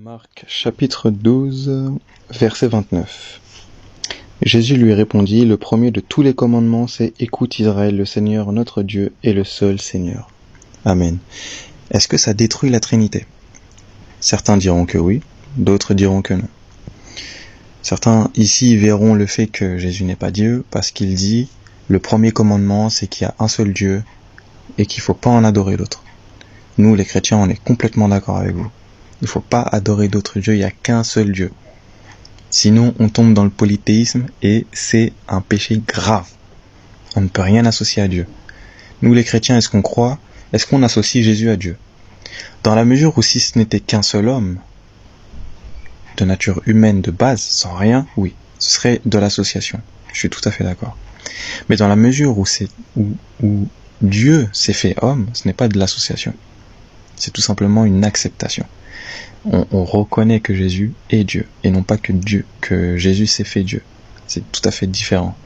Marc chapitre 12, verset 29. Jésus lui répondit, le premier de tous les commandements, c'est « Écoute Israël, le Seigneur notre Dieu est le seul Seigneur. » Amen. Est-ce que ça détruit la Trinité? Certains diront que oui, d'autres diront que non. Certains ici verront le fait que Jésus n'est pas Dieu parce qu'il dit le premier commandement, c'est qu'il y a un seul Dieu et qu'il ne faut pas en adorer d'autres. Nous, les chrétiens, on est complètement d'accord avec vous. Il ne faut pas adorer d'autres dieux, il n'y a qu'un seul Dieu. Sinon, on tombe dans le polythéisme et c'est un péché grave. On ne peut rien associer à Dieu. Nous, les chrétiens, est-ce qu'on associe Jésus à Dieu? Dans la mesure où si ce n'était qu'un seul homme, de nature humaine de base, sans rien, oui, ce serait de l'association. Je suis tout à fait d'accord. Mais dans la mesure où Dieu s'est fait homme, ce n'est pas de l'association. C'est tout simplement une acceptation. On reconnaît que Jésus est Dieu, et non pas que Jésus s'est fait Dieu. C'est tout à fait différent.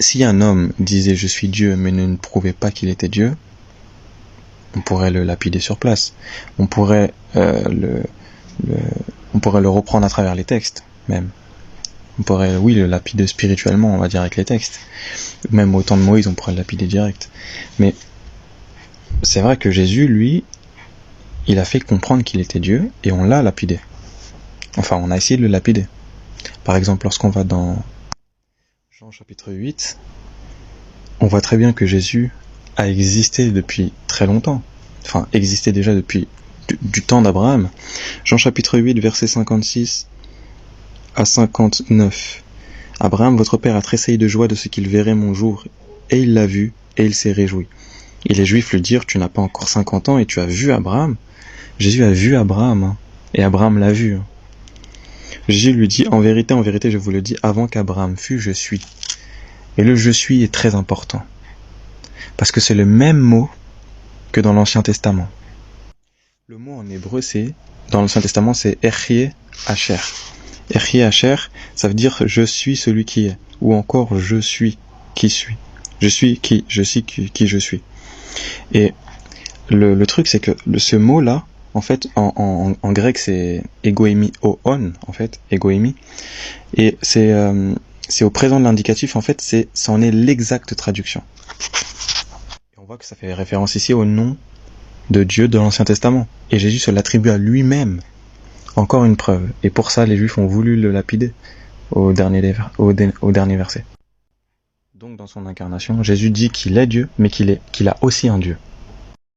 Si un homme disait « je suis Dieu » mais ne prouvait pas qu'il était Dieu, on pourrait le lapider sur place. On pourrait le reprendre à travers les textes, même. On pourrait, oui, le lapider spirituellement, on va dire, avec les textes. Même au temps de Moïse, on pourrait le lapider direct. Mais c'est vrai que Jésus, lui, il a fait comprendre qu'il était Dieu, et on l'a lapidé. Enfin, on a essayé de le lapider. Par exemple, lorsqu'on va dans Jean chapitre 8, on voit très bien que Jésus a existé depuis très longtemps. Enfin, existé déjà depuis du temps d'Abraham. Jean chapitre 8, versets 56 à 59. Abraham, votre père, a tressailli de joie de ce qu'il verrait mon jour, et il l'a vu, et il s'est réjoui. Et les Juifs lui dirent, tu n'as pas encore 50 ans, et tu as vu Abraham? Jésus a vu Abraham, et Abraham l'a vu. Jésus lui dit, en vérité, je vous le dis, avant qu'Abraham fût, je suis. Et le je suis est très important. Parce que c'est le même mot que dans l'Ancien Testament. Le mot en hébreu, dans l'Ancien Testament, c'est Ehyeh Asher. Ehyeh Asher, ça veut dire je suis celui qui est. Ou encore je suis qui suis. Je suis qui je suis. Et le truc, c'est que ce mot-là, en fait, en grec, c'est egoimi oon, en fait, egoimi. Et c'est au présent de l'indicatif, en fait, ça en est l'exacte traduction. Et on voit que ça fait référence ici au nom de Dieu de l'Ancien Testament. Et Jésus se l'attribue à lui-même. Encore une preuve. Et pour ça, les Juifs ont voulu le lapider au dernier verset. Donc, dans son incarnation, Jésus dit qu'il est Dieu, mais qu'il a aussi un Dieu.